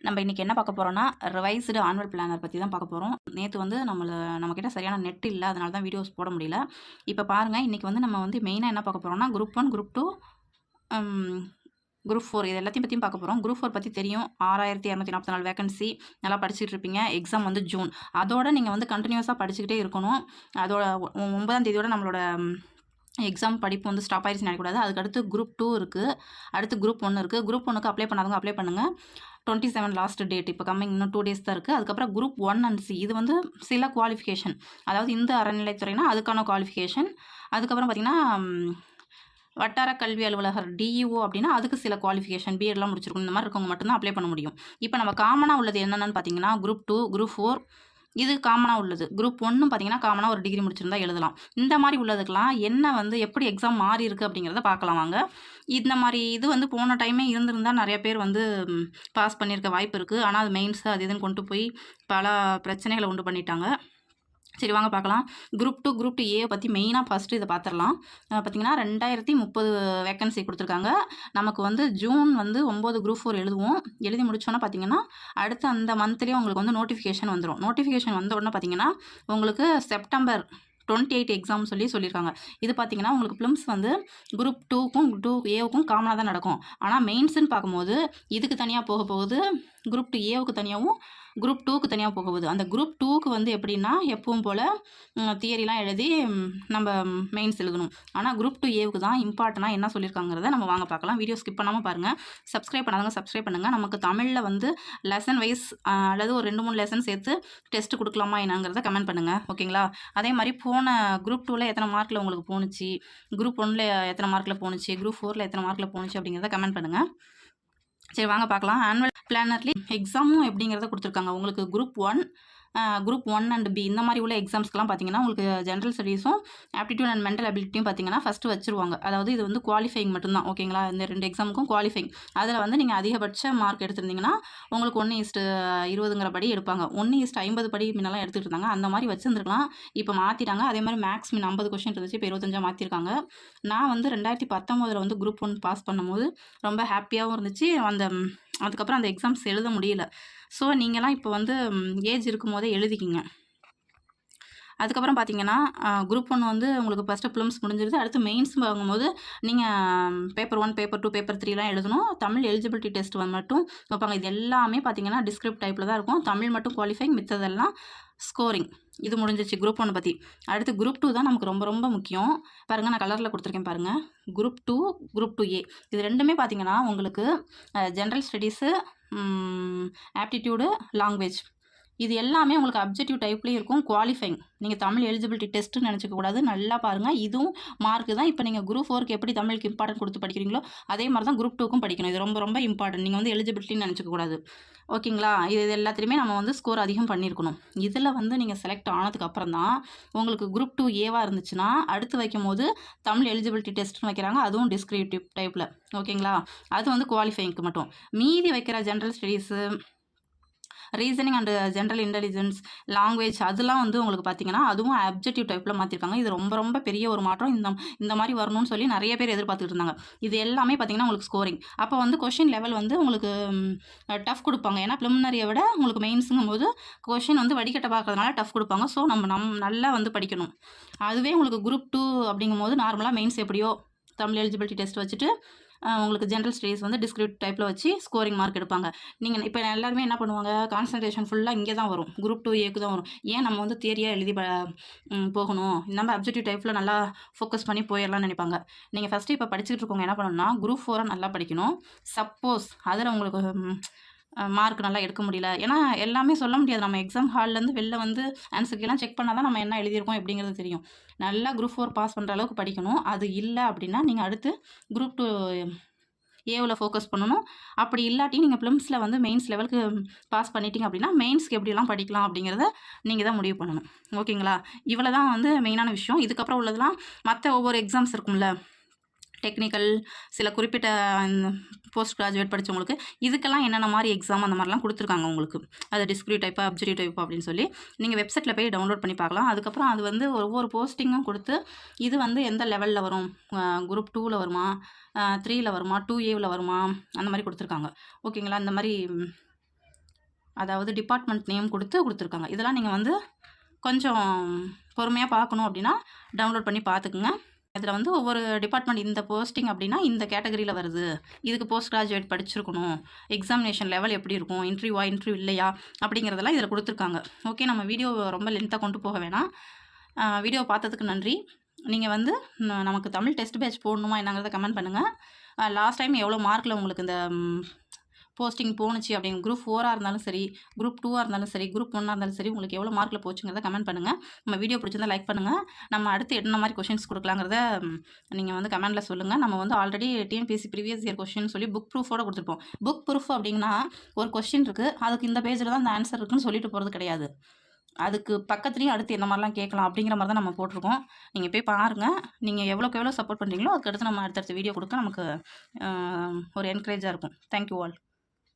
நம்ம இன்றைக்கி என்ன பார்க்க போகிறோம்னா ரிவைஸ்டு ஆனுவல் பிளானர் பற்றி தான் பார்க்க போகிறோம். நேற்று வந்து நம்மக்கிட்ட சரியான நெட் இல்லை, அதனால தான் வீடியோஸ் போட முடியல. இப்போ பாருங்கள், இன்றைக்கி வந்து நம்ம வந்து மெயினாக என்ன பார்க்க போகிறோம்னா குரூப் 1, குரூப் 2, குரூப் 4 இது எல்லாத்தையும் பற்றியும் பார்க்க போகிறோம். குரூப் 4 பற்றி தெரியும், 6244 வேகன்சி, நல்லா படிச்சுட்டு இருப்பீங்க. எக்ஸாம் வந்து ஜூன், அதோட நீங்கள் வந்து கண்டினியூஸாக படிச்சுக்கிட்டே இருக்கணும். அதோட 9ஆம் தேதியோட நம்மளோட எக்ஸாம் படிப்பு வந்து ஸ்டாப் ஆயிடுச்சுன்னு நினைக்கக்கூடாது. அதுக்கடுத்து குரூப் 2 இருக்குது, அடுத்து குரூப் 1 இருக்குது. குரூப் 1க்கு அப்ளை பண்ணாதவங்க அப்ளை பண்ணுங்கள். 27 லாஸ்ட் டேட், இப்போ கம்மிங் இன்னும் 2 டேஸ் தான் இருக்குது. அதுக்கப்புறம் குரூப் 1 அண்ட் சி, இது வந்து சில குவாலிஃபிகேஷன், அதாவது இந்த அறநிலைத்துறைனா அதுக்கான குவாலிஃபிகேஷன். அதுக்கப்புறம் பார்த்திங்கன்னா வட்டார கல்வி அலுவலகர் டிஇஓ அப்படின்னா அதுக்கு சில குவாலிஃபிகேஷன், பிஎட்லாம் முடிச்சிருக்கணும். இந்த மாதிரி இருக்கவங்க மட்டும்தான் அப்ளை பண்ண முடியும். இப்போ நம்ம காமனாக உள்ளது என்னென்னு பார்த்தீங்கன்னா குரூப் 2, குரூப் 4 இது காமனாக உள்ளது. குரூப் 1 பார்த்தீங்கன்னா காமனாக ஒரு டிகிரி முடிச்சிருந்தா எழுதலாம். இந்த மாதிரி உள்ளதுக்கெலாம் என்ன வந்து எப்படி எக்ஸாம் மாறி இருக்குது அப்படிங்கிறத பார்க்கலாம் வாங்க. இந்த மாதிரி இது வந்து போன டைமே இருந்திருந்தால் நிறைய பேர் வந்து பாஸ் பண்ணியிருக்க வாய்ப்பு இருக்குது. ஆனால் அது மெயின்ஸு அது இதுன்னு கொண்டு போய் பல பிரச்சனைகளை உண்டு பண்ணிட்டாங்க. சரி வாங்க பார்க்கலாம். குரூப் 2, குரூப் 2 ஏ பற்றி மெயினாக ஃபஸ்ட்டு இதை பார்த்துடலாம். பார்த்திங்கன்னா 2030 வேக்கன்சி கொடுத்துருக்காங்க. நமக்கு வந்து ஜூன் வந்து 9 குரூப் 4 எழுதுவோம். எழுதி முடிச்சோன்னா பார்த்திங்கன்னா அடுத்து அந்த மந்த்லேயே உங்களுக்கு வந்து நோட்டிஃபிகேஷன் வந்துடும். நோட்டிஃபிகேஷன் வந்த உடனே பார்த்திங்கன்னா உங்களுக்கு செப்டம்பர் 28 எக்ஸாம் சொல்லியிருக்காங்க. இது பார்த்திங்கன்னா உங்களுக்கு ப்ளிம்ஸ் வந்து குரூப் 2க்கும் 2ஏவுக்கும் காமனாக தான் நடக்கும். ஆனால் மெயின்ஸுன்னு பார்க்கும்போது இதுக்கு தனியாக போக போகுது, குரூப் 2ஏவுக்கு தனியாகவும் குரூப் 2க்கு தனியாக போக போகுது. அந்த குரூப் 2க்கு வந்து எப்படின்னா எப்பவும் போல் தியரிலாம் எழுதி நம்ம மெயின்ஸ் எழுதணும். ஆனால் குரூப் 2ஏவுக்கு தான் இம்பார்ட்டனாக என்ன சொல்லியிருக்காங்கிறத நம்ம வாங்க பார்க்கலாம். வீடியோ ஸ்கிப் பண்ணாமல் பாருங்கள். சப்ஸ்கிரைப் பண்ணாதவங்க சப்ஸ்கிரைப் பண்ணுங்கள். நமக்கு தமிழில் வந்து லெசன் வைஸ் அல்லது ஒரு 2-3 லெசன் சேர்த்து டெஸ்ட் கொடுக்கலாமா என்னங்கிறத கமெண்ட் பண்ணுங்கள், ஓகேங்களா? அதே மாதிரி போன குரூப் 2ல் எத்தனை மார்க்கில் உங்களுக்கு போணுச்சு, குரூப் 1ல் எத்தனை மார்க்கில் போணுச்சு, குரூப் 4ல் எத்தனை மார்க்கில் போணுச்சு அப்படிங்கிறத கமெண்ட் பண்ணுங்கள். சரி வாங்க பார்க்கலாம். ஆனுவல் பிளானர்லி எக்ஸாமும் எப்படிங்கிறத கொடுத்துருக்காங்க. உங்களுக்கு குரூப் 1 அண்ட் பி இந்த மாதிரி உள்ள எக்ஸாம்ஸ்க்கெலாம் பார்த்தீங்கன்னா உங்களுக்கு ஜென்ரல் ஸ்டடீஸும் ஆப்டிடியூட் அண்ட் மென்டல் அபிலிட்டியும் பார்த்தீங்கன்னா ஃபஸ்ட்டு வச்சுருவாங்க. அதாவது இது வந்து குவாலிஃபைங் மட்டும்தான், ஓகேங்களா? இந்த 2 எக்ஸாமுக்கும் குவாலிஃபைங். அதில் வந்து நீங்கள் அதிகபட்ச மார்க் எடுத்திருந்தீங்கன்னா உங்களுக்கு 1:20ங்கிற படி எடுப்பாங்க. 1:50 படி முன்னெல்லாம் எடுத்துகிட்டு இருந்தாங்க. அந்த மாதிரி வச்சுருந்துருக்கலாம், இப்போ மாற்றிட்டாங்க. அதே மாதிரி மேக்ஸ் மின் 50 கொஷின் இருந்துச்சு, இப்போ 25 மாற்றிருக்காங்க. நான் வந்து 2019 வந்து குரூப் 1 பாஸ் பண்ணும்போது ரொம்ப ஹாப்பியாகவும் இருந்துச்சு. அதுக்கப்புறம் அந்த எக்ஸாம்ஸ் எழுத முடியல. ஸோ நீங்களாம் இப்போ வந்து ஏஜ் இருக்கும் போதே எழுதிக்கிங்க. அதுக்கப்புறம் பார்த்தீங்கன்னா குரூப் 1 வந்து உங்களுக்கு ஃபஸ்ட்டு ப்ளிம்ஸ் முடிஞ்சிருது. அடுத்து மெயின்ஸ் வாங்கும்போது நீங்கள் பேப்பர் 1, பேப்பர் 2, பேப்பர் 3லாம் எழுதணும். தமிழ் எலிஜிபிலிட்டி டெஸ்ட் மட்டும் வைப்பாங்க. இது எல்லாமே பார்த்தீங்கன்னா டிஸ்கிரிப்ட் டைப்பில் தான் இருக்கும். தமிழ் மட்டும் குவாலிஃபைங், மித்ததெல்லாம் ஸ்கோரிங். இது முடிஞ்சிச்சு குரூப் 1 பற்றி. அடுத்து குரூப் 2 தான் நமக்கு ரொம்ப ரொம்ப முக்கியம். பாருங்கள், நான் கலரில் கொடுத்துருக்கேன் பாருங்கள். குரூப் 2, குரூப் 2ஏ இது ரெண்டுமே பார்த்தீங்கன்னா உங்களுக்கு ஜென்ரல் ஸ்டடீஸு, ஆப்டிடியூடு, லாங்குவேஜ் இது எல்லாமே உங்களுக்கு அப்ஜெக்டிவ் டைப்லேயும் இருக்கும். குவாலிஃபைங் நீங்கள் தமிழ் எலிஜிபிலிட்டி டெஸ்ட்டுன்னு நினச்சிக்கக்கூடாது. நல்லா பாருங்கள், இதுவும் மார்க்கு தான். இப்போ நீங்கள் குரூப் 4க்கு எப்படி தமிழுக்கு இம்பார்ட்டன்ட் கொடுத்து படிக்கிறீங்களோ அதே மாதிரி தான் குரூப் 2க்கும் படிக்கணும். இது ரொம்ப ரொம்ப இம்பார்ட்டன்ட். நீங்கள் வந்து எலிஜிபிலிட்டின்னு நினச்சிக்கக்கூடாது, ஓகேங்களா? இது எல்லாத்துலேயுமே நம்ம வந்து ஸ்கோர் அதிகம் பண்ணியிருக்கணும். இதில் வந்து நீங்கள் செலக்ட் ஆனதுக்கு அப்புறம் தான் உங்களுக்கு குரூப் 2ஏவாக இருந்துச்சுன்னா அடுத்து வைக்கும் போது தமிழ் எலிஜிபிலிட்டி டெஸ்ட்னு வைக்கிறாங்க. அதுவும் டிஸ்கிரிப்டிவ் டைப்பில், ஓகேங்களா? அது வந்து குவாலிஃபைங்க்கு மட்டும். மீதி வைக்கிற general studies, reasoning and general intelligence, language அதெல்லாம் வந்து உங்களுக்கு பார்த்தீங்கன்னா அதுவும் அப்ஜெக்டிவ் டைப்பில் மாற்றிருக்காங்க. இது ரொம்ப ரொம்ப பெரிய ஒரு மாற்றம். இந்த மாதிரி வரணும்னு சொல்லி நிறைய பேர் எதிர்பார்த்துட்டு இருந்தாங்க. இது எல்லாமே பார்த்தீங்கன்னா உங்களுக்கு ஸ்கோரிங். அப்போ வந்து கொஷின் லெவல் வந்து உங்களுக்கு டஃப் கொடுப்பாங்க. ஏன்னா ப்ரிலிமினரியை விட உங்களுக்கு மெயின்ஸுங்கும் போது கொஷின் வந்து வடிகட்ட பார்க்கறதுனால டஃப் கொடுப்பாங்க. ஸோ நம்ம நல்லா வந்து படிக்கணும். அதுவே உங்களுக்கு குரூப் 2 அப்படிங்கும் போது நார்மலாக மெயின்ஸ் எப்படியோ தமிழ் எலிஜிபிலிட்டி டெஸ்ட் வச்சுட்டு உங்களுக்கு ஜென்ரல் ஸ்டடீஸ் வந்து டிஸ்கிரிப்ட் டைப்பில் வச்சு ஸ்கோரிங் மார்க் எடுப்பாங்க. நீங்கள் இப்போ எல்லாருமே என்ன பண்ணுவாங்க, கான்சன்ட்ரேஷன் ஃபுல்லாக இங்கே தான் வரும், குரூப் 2ஏக்கு தான் வரும். ஏன் நம்ம வந்து தியரியாக எழுதி போகணும், நம்ம அப்ஜெக்டிவ் டைப்பில் நல்லா ஃபோக்கஸ் பண்ணி போயிடலாம்னு நினைப்பாங்க. நீங்கள் ஃபஸ்ட்டு இப்போ படிச்சுட்டு இருக்கவங்க என்ன பண்ணணும்னா குரூப் 4 நல்லா படிக்கணும். சப்போஸ் அதில் உங்களுக்கு மார்க் நல்லா எடுக்க முடியல, ஏன்னா எல்லாமே சொல்ல முடியாது. நம்ம எக்ஸாம் ஹால்லேருந்து வெளில வந்து ஆன்சர்க்கெல்லாம் செக் பண்ணால் தான் நம்ம என்ன எழுதியிருக்கோம் எப்படிங்கிறது தெரியும். நல்லா குரூப் 4 பாஸ் பண்ணுற அளவுக்கு படிக்கணும். அது இல்லை அப்படின்னா நீங்கள் அடுத்து குரூப் 2ஏவில் ஃபோக்கஸ் பண்ணணும். அப்படி இல்லாட்டி நீங்கள் ப்ளிம்ஸில் வந்து மெயின்ஸ் லெவலுக்கு பாஸ் பண்ணிட்டீங்க அப்படின்னா மெயின்ஸ்க்கு எப்படிலாம் படிக்கலாம் அப்படிங்கிறத நீங்கள் தான் முடிவு பண்ணணும், ஓகேங்களா? இவ்வளோ தான் வந்து மெயினான விஷயம். இதுக்கப்புறம் உள்ளதெல்லாம் மற்ற ஒவ்வொரு எக்ஸாம்ஸ் இருக்கும்ல, டெக்னிக்கல், சில குறிப்பிட்ட போஸ்ட் கிராஜுவேட் படித்தவங்களுக்கு இதுக்கெல்லாம் என்னென்ன மாதிரி எக்ஸாம் அந்த மாதிரிலாம் கொடுத்துருக்காங்க உங்களுக்கு. அது டிஸ்கிரிப்டிவ் டைப்பா, அப்ஜெக்டிவ் டைப்பா அப்படின்னு சொல்லி நீங்கள் வெப்சைட்டில் போய் டவுன்லோட் பண்ணி பார்க்கலாம். அதுக்கப்புறம் அது வந்து ஒவ்வொரு போஸ்டிங்கும் கொடுத்து இது வந்து எந்த லெவலில் வரும், குரூப் 2வில் வருமா, 3யில் வருமா, 2ஏவில் வருமா, அந்த மாதிரி கொடுத்துருக்காங்க, ஓகேங்களா? இந்த மாதிரி அதாவது டிபார்ட்மெண்ட் நேம் கொடுத்துருக்காங்க. இதெல்லாம் நீங்கள் வந்து கொஞ்சம் பொறுமையாக பார்க்கணும் அப்படின்னா டவுன்லோட் பண்ணி பார்த்துக்குங்க. இதில் வந்து ஒவ்வொரு டிபார்ட்மெண்ட் இந்த போஸ்டிங் அப்படின்னா இந்த கேட்டகரியில் வருது, இதுக்கு போஸ்ட் கிராஜுவேட் படிச்சிருக்கணும், எக்ஸாமினேஷன் லெவல் எப்படி இருக்கும், இன்டர்வியூ இல்லையா அப்படிங்கிறதெல்லாம் இதில் கொடுத்துருக்காங்க. ஓகே, நம்ம வீடியோ ரொம்ப லென்த்தாக கொண்டு போக வேணாம். வீடியோ பார்த்ததுக்கு நன்றி. நீங்கள் வந்து நமக்கு தமிழ் டெஸ்ட் பேட்ச் போடணுமா என்னங்கிறத கமெண்ட் பண்ணுங்கள். லாஸ்ட் டைம் எவ்வளோ மார்க்கில் உங்களுக்கு இந்த போஸ்டிங் போணுச்சு அப்படின்னு குரூப் 4ஆக இருந்தாலும் சரி, குரூப் 2ஆக இருந்தாலும் சரி, குரூப் 1ஆக இருந்தாலும் சரி, உங்களுக்கு எவ்வளோ மார்க்கில் போச்சுங்கிறத கமெண்ட் பண்ணுங்கள். நம்ம வீடியோ பிடிச்சிருந்தா லைக் பண்ணுங்கள். நம்ம அடுத்து என்ன மாதிரி கொஷின்ஸ் கொடுக்கலாங்கிறத நீங்கள் வந்து கமெண்ட்டில் சொல்லுங்கள். நம்ம வந்து already TNPSC previous year question சொல்லி புக் ப்ரூஃபோட கொடுத்துருப்போம். புக் ப்ரூஃப் அப்படின்னா ஒரு கொஸ்டின் இருக்குது, அதுக்கு இந்த பேஜில் தான் அந்த ஆன்சர் இருக்குன்னு சொல்லிட்டு போகிறது கிடையாது. அதுக்கு பக்கத்துலேயும் அடுத்து என்ன மாதிரிலாம் கேட்கலாம் அப்படிங்கிற மாதிரி தான் நம்ம போட்டிருக்கோம். நீங்கள் போய் பாருங்கள். நீங்கள் எவ்வளோக்கு எவ்வளோ சப்போர்ட் பண்ணுறீங்களோ அதுக்கடுத்து நம்ம அடுத்தடுத்த வீடியோ கொடுக்க நமக்கு ஒரு என்கரேஜாக இருக்கும். Thank you all.